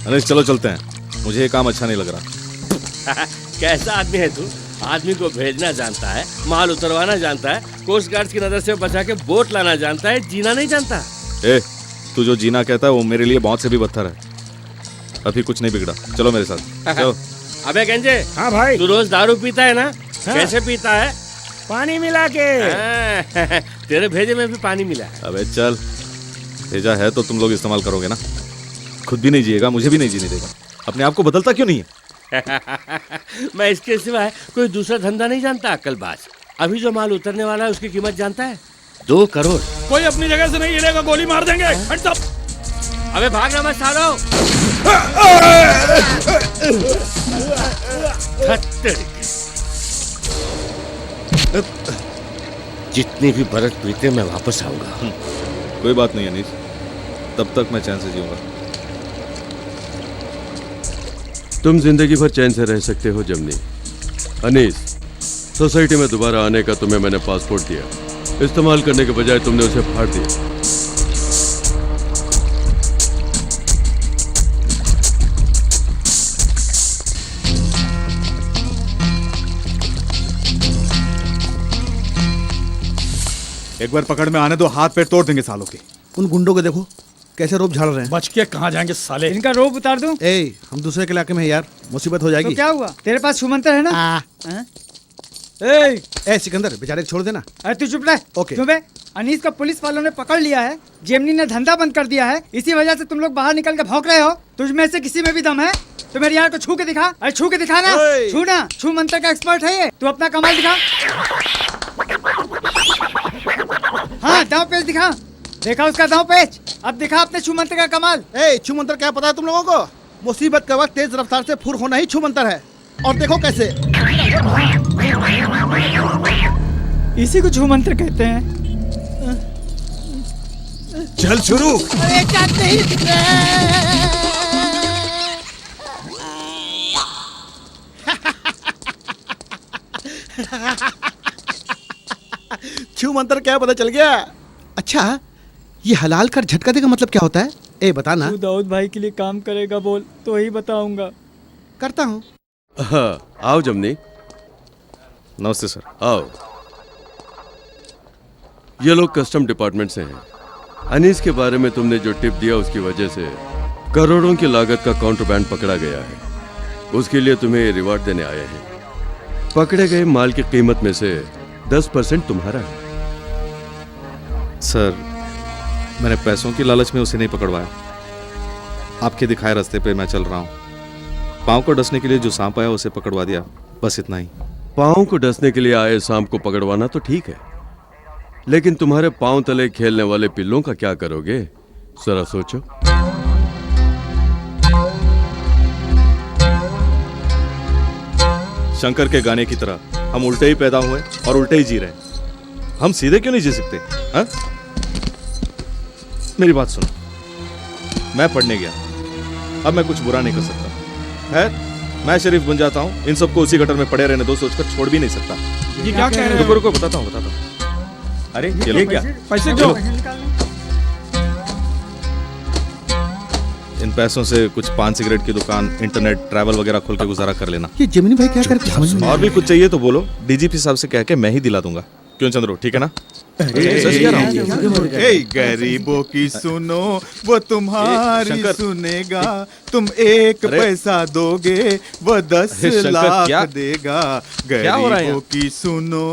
अनिश चलो चलते हैं, मुझे ये काम अच्छा नहीं लग रहा। कैसा आदमी है तू? आदमी को भेजना जानता है, माल उतरवाना जानता है, कोस्ट गार्ड की नजर से बचा के बोट लाना जानता है, जीना नहीं जानता। ए, तू जो जीना कहता है वो मेरे लिए बहुत से भी बदतर है। अभी कुछ नहीं बिगड़ा, चलो मेरे साथ चलो। अबे गंजे, हाँ भाई। तू रोज दारू पीता है ना? हाँ। कैसे पीता है? पानी मिला के। तेरे भेजे में भी पानी मिला है। अबे चल, भेजा है तो तुम लोग इस्तेमाल करोगे ना। खुद भी नहीं जिएगा, मुझे भी नहीं जीने देगा। अपने आप को बदलता क्यों नहीं है? मैं इसके सिवाय कोई दूसरा धंधा नहीं जानता। अक्लबाज। अभी जो माल उतरने वाला है उसकी कीमत जानता है? 2 करोड़। कोई अपनी जगह से नहीं हिलेगा, गोली मार देंगे। हट सब। अबे भागना मत सालो। जितनी भी बरस बीते मैं वापस आऊंगा। कोई बात नहीं अनीस, तब तक मैं चैन से जीऊंगा। तुम जिंदगी भर चैन से रह सकते हो जमनी। अनीस, सोसाइटी में दोबारा आने का तुम्हें मैंने पासपोर्ट दिया, इस्तेमाल करने के बजाय तुमने उसे फाड़ दिया। एक बार पकड़ में आने दो, हाथ पैर तोड़ देंगे सालों के। उन गुंडों को देखो कैसे रोब झाड़ रहे हैं। बच के कहाँ जाएंगे साले। इनका रोब उतार दूं? ए, हम दूसरे के इलाके में हैं यार, मुसीबत हो जाएगी। तो क्या हुआ? तेरे पास छुमंतर है ना? हाँ? ए सिकंदर, बेचारे को छोड़ देना। अरे तू चुप रह। ओके। क्यों बे? अनीस को पुलिस वालों ने पकड़ लिया है, जेमनी ने धंधा बंद कर दिया है, इसी वजह से तुम लोग बाहर निकल के भौंक रहे हो। तुझ में से किसी में भी दम है तो मेरे यार को छू के दिखा। अरे छू के दिखा ना। छू ना, छू मंत्र का एक्सपर्ट है ये। तू अपना कमाल दिखा। हाँ, दांव पेच दिखा। देखा उसका दांव पेच? अब दिखा अपने छू मंत्र का कमाल। ए, छू मंतर क्या पता है तुम लोगों को? मुसीबत के वक्त तेज रफ्तार से फुर होना ही छू मंतर है। और देखो कैसे। इसी को छू मंत्र कहते हैं। चल शुरू। अरे चाहते ही। छू मंतर क्या पता चल गया? अच्छा, ये हलाल कर झटका देगा मतलब क्या होता है? ए बता ना। तू दाऊद भाई के लिए काम करेगा बोल तो ही बताऊंगा। करता हूँ। हाँ, आओ जमनी, नमस्ते सर। आओ। ये लोग कस्टम डिपार्टमेंट से हैं। अनीस के बारे में तुमने जो टिप दिया उसकी वजह से करोड़ों की लागत का काउंटरबैंड पकड़ा गया है। उसके लिए तुम्हें ये रिवार्ड देने आए हैं। पकड़े गए माल की कीमत में से 10% तुम्हारा है। सर, मैंने पैसों की लालच में उसे नहीं पकड़वाया। आपके दिखाए रास्ते पे मैं चल रहा हूँ। पाँव को डसने के लिए जो सांप आया उसे पकड़वा दिया, बस इतना ही। पाँव को डसने के लिए आए सांप को पकड़वाना तो ठीक है, लेकिन तुम्हारे पाँव तले खेलने वाले पिल्लों का क्या करोगे? जरा सोचो। शंकर के गाने की तरह हम उल्टे ही पैदा हुए और उल्टे ही जी रहे हैं। हम सीधे क्यों नहीं जी सकते? हाँ? मेरी बात सुनो, मैं पढ़ने गया, अब मैं कुछ बुरा नहीं कर सकता है। मैं शरीफ बन जाता हूँ, इन सबको उसी गटर में पड़े रहने दो सोचकर छोड़ भी नहीं सकता। ये क्या कह रहे रुको रुको, बताता हूँ। अरे ये क्या? पैसे दो। इन पैसों से कुछ पान सिगरेट की दुकान, इंटरनेट, ट्रैवल वगैरह खोल के गुजारा कर लेना। ये जेमिनी भाई क्या करते हैं? और भी कुछ चाहिए तो बोलो, डीजीपी साहब से कह के मैं ही दिला दूंगा। क्यों चंद्रो, ठीक है ना? सच कह रहा हूँ। गरीबों की सुनो वो तुम्हारी शंकर, सुनेगा। तुम 1 पैसा दोगे वो 10 शंकर, लाख क्या? देगा। क्या हो रहा है गरीबों की सुनो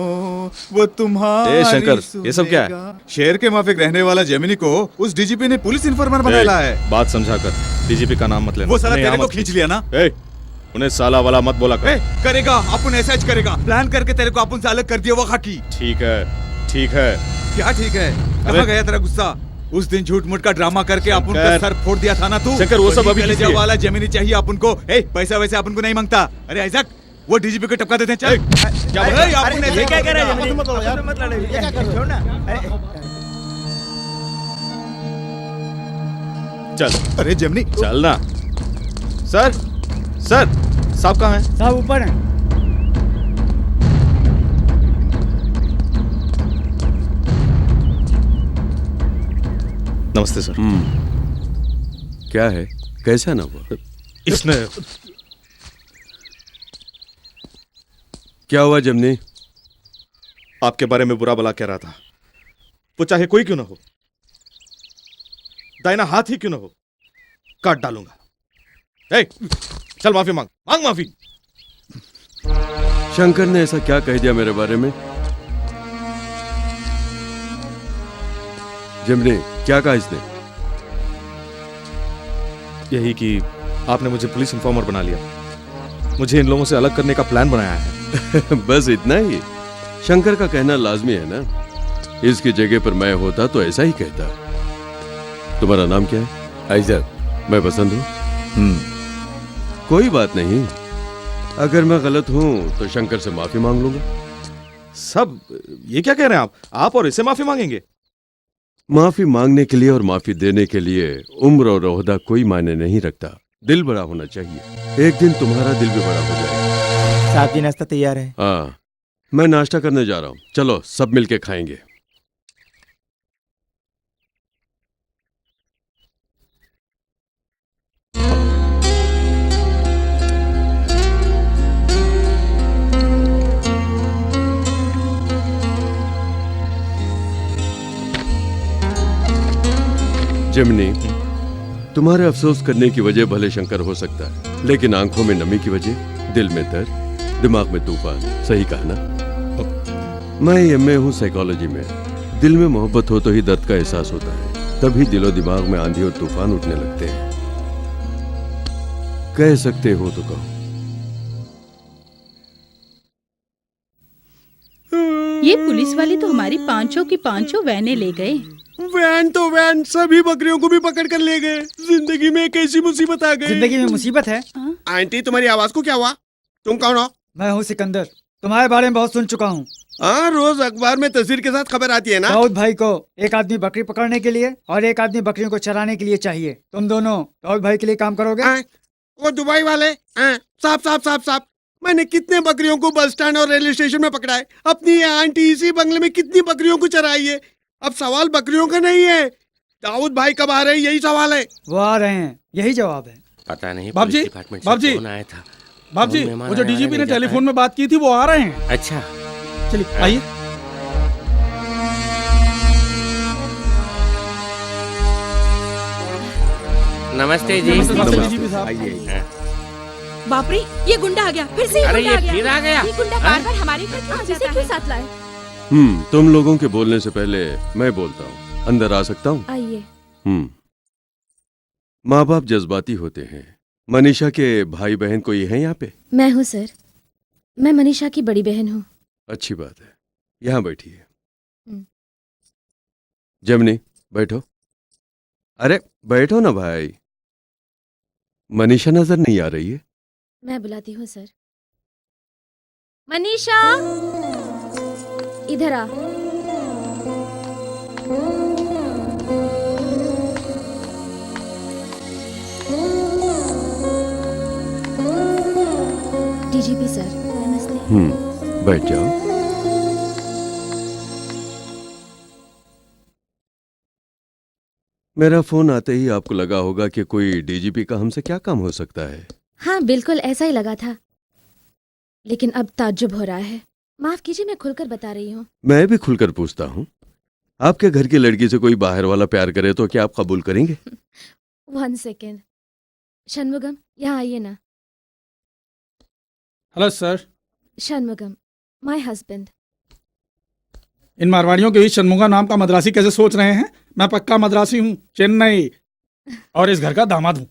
वो तुम्हारी शंकर, ये सब क्या है? सुनेगा। शहर के माफिक रहने वाला जेमिनी को उस डीजीपी ने पुलिस इन्फॉर्मर बनाया है। बात समझा कर, डीजीपी का नाम मत लेना। वो साला नहीं, तेरे यहाँ को मत खींच लिया ना। उन्हें साला वाला मत बोला कर। करेगा अपन ऐसा ही करेगा। प्लान करके तेरे को अपन से अलग कर दिया वो खाकी। ठीक है, ठीक है। क्या ठीक है? कहाँ गया तेरा गुस्सा? उस दिन झूठ मूठ का ड्रामा करके अपन का सर फोड़ दिया था ना तू। शंकर, वो सब अभी ले जाओ वाला जेमिनी चाहिए अपन को। पैसा वैसे अपन को नहीं मांगता। अरे आइजक, वो डीजीपी को टपका देते हैं। चल क्या कर रहे हैं? चल। अरे जेमिनी चल ना। सर, सर, साहब कहाँ हैं? साहब ऊपर है। नमस्ते सर। क्या है? कैसा ना हुआ? इसने क्या हुआ जमनी? आपके बारे में बुरा भला कह रहा था। वो चाहे कोई क्यों ना हो, दाहिना हाथ ही क्यों ना हो, काट डालूंगा। ए, चल माफी मांग, मांग माफी। शंकर ने ऐसा क्या कह दिया मेरे बारे में? जमनी, क्या कहा इसने? यही कि आपने मुझे पुलिस इन्फॉर्मर बना लिया, मुझे इन लोगों से अलग करने का प्लान बनाया है। बस इतना ही? शंकर का कहना लाजमी है ना? इसकी जगह पर मैं होता तो ऐसा ही कहता। तुम्हारा नाम क्या है? आइजक। मैं पसंद हूं। कोई बात नहीं, अगर मैं गलत हूं तो शंकर से माफी मांग लूंगा। सब ये क्या कह रहे हैं आप और इससे माफी मांगेंगे? माफी मांगने के लिए और माफी देने के लिए उम्र और ओहदा कोई मायने नहीं रखता। दिल बड़ा होना चाहिए। एक दिन तुम्हारा दिल भी बड़ा हो जाएगा। साहब जी नाश्ता तैयार है। हाँ, मैं नाश्ता करने जा रहा हूं, चलो सब मिलके खाएंगे। जिमनी, तुम्हारे अफसोस करने की वजह भले शंकर हो सकता है, लेकिन आंखों में नमी की वजह, दिल में दर्द, दिमाग में तूफान। सही कहा ना? मैं एमए हूं साइकोलॉजी में। दिल में मोहब्बत हो तो ही दर्द का एहसास होता है, तभी दिलो दिमाग में आंधी और तूफान उठने लगते हैं। कह सकते हो तो कहो। ये पुलिस वाले तो हमारी पांचों की पांचों वैने ले गए। वैन तो वैन, सभी बकरियों को भी पकड़ कर ले गए। जिंदगी में एक ऐसी मुसीबत आ गई। जिंदगी में मुसीबत है। आंटी, तुम्हारी आवाज को क्या हुआ? तुम कौन हो? मैं हूँ सिकंदर, तुम्हारे बारे में बहुत सुन चुका हूँ। हाँ, रोज अखबार में तस्वीर के साथ खबर आती है ना? दाऊद भाई को एक आदमी बकरी पकड़ने के लिए और एक आदमी बकरियों को चराने के लिए चाहिए। तुम दोनों दाऊद भाई के लिए काम करोगे? वो दुबई वाले? साहब साहब साहब साहब, मैंने कितने बकरियों को बस स्टैंड और रेलवे स्टेशन में पकड़ा है। अपनी ये आंटी इसी बंगले में कितनी बकरियों को चराई है। अब सवाल बकरियों का नहीं है, दाऊद भाई कब आ रहे हैं, यही सवाल है। वो आ रहे हैं, यही जवाब है। पता नहीं बाप जी, पुलिस डिपार्टमेंट से बाप जी, फोन आया था। बाप जी, मेहमान वो जो आया डीजीपी ने नहीं जाता टेलीफोन में बात की थी वो आ रहे हैं। है। अच्छा, चलिए आइए। नमस्ते जी। नमस्ते डीजीपी साहब। बाप रे, ये गुंडा आ गया, फिर से ये अरे गुंडा ये आ फिर आ गया। ये गुंडा बार-बार हमारे घर क्यों आता है? क्यों साथ लाए? तुम लोगों के बोलने से पहले मैं बोलता हूँ। अंदर आ सकता हूँ? आइए। माँ बाप जज्बाती होते हैं। मनीषा के भाई बहन कोई है यहाँ पे? मैं हूँ सर, मैं मनीषा की बड़ी बहन हूँ। अच्छी बात है, यहाँ बैठिए। जमनी, बैठो। अरे बैठो ना भाई। मनीषा नजर नहीं आ रही है? मैं बुलाती हूँ सर। मनीषा, इधर आ। डीजीपी सर, नमस्ते। बैठ जाओ। मेरा फोन आते ही आपको लगा होगा कि कोई डीजीपी का हमसे क्या काम हो सकता है। हाँ, बिल्कुल ऐसा ही लगा था, लेकिन अब ताज्जुब हो रहा है। माफ कीजिए, मैं खुलकर बता रही हूँ। मैं भी खुलकर पूछता हूँ, आपके घर की लड़की से कोई बाहर वाला प्यार करे तो क्या आप कबूल करेंगे? 1 सेकेंड। शनमुगम, यहाँ आइए ना। Hello sir. Shanmugam, my husband. इन मारवाड़ियों के बीच शनमुगा नाम का मद्रासी कैसे सोच रहे हैं? मैं पक्का मद्रासी हूँ, चेन्नई, और इस घर का दामाद हूँ।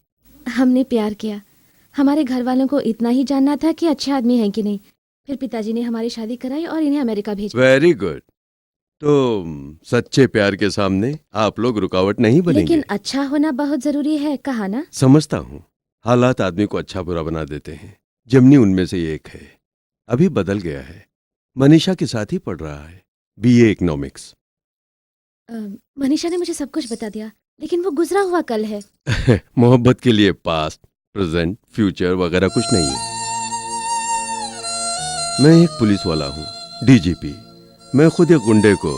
हमने प्यार किया। हमारे घर वालों को इतना ही जानना था कि अच्छे आदमी हैं कि नहीं। फिर पिताजी ने हमारी शादी कराई और इन्हें अमेरिका भेजा। Very good. तो सच्चे प्यार के सामने आप लोग रुकावट नहीं बनेंगे। लेकिन अच्छा होना बहुत जरूरी है, कहा ना? समझता हूँ, हालात आदमी को अच्छा बुरा बना देते हैं। जमनी उनमें से एक है, अभी बदल गया है। मनीषा के साथ ही पढ़ रहा है, बीए इकोनॉमिक्स। मनीषा ने मुझे सब कुछ बता दिया, लेकिन वो गुजरा हुआ कल है। मोहब्बत के लिए पास्ट, प्रेजेंट, फ्यूचर वगैरह कुछ नहीं है। मैं एक पुलिस वाला हूँ, डीजीपी। मैं खुद एक गुंडे को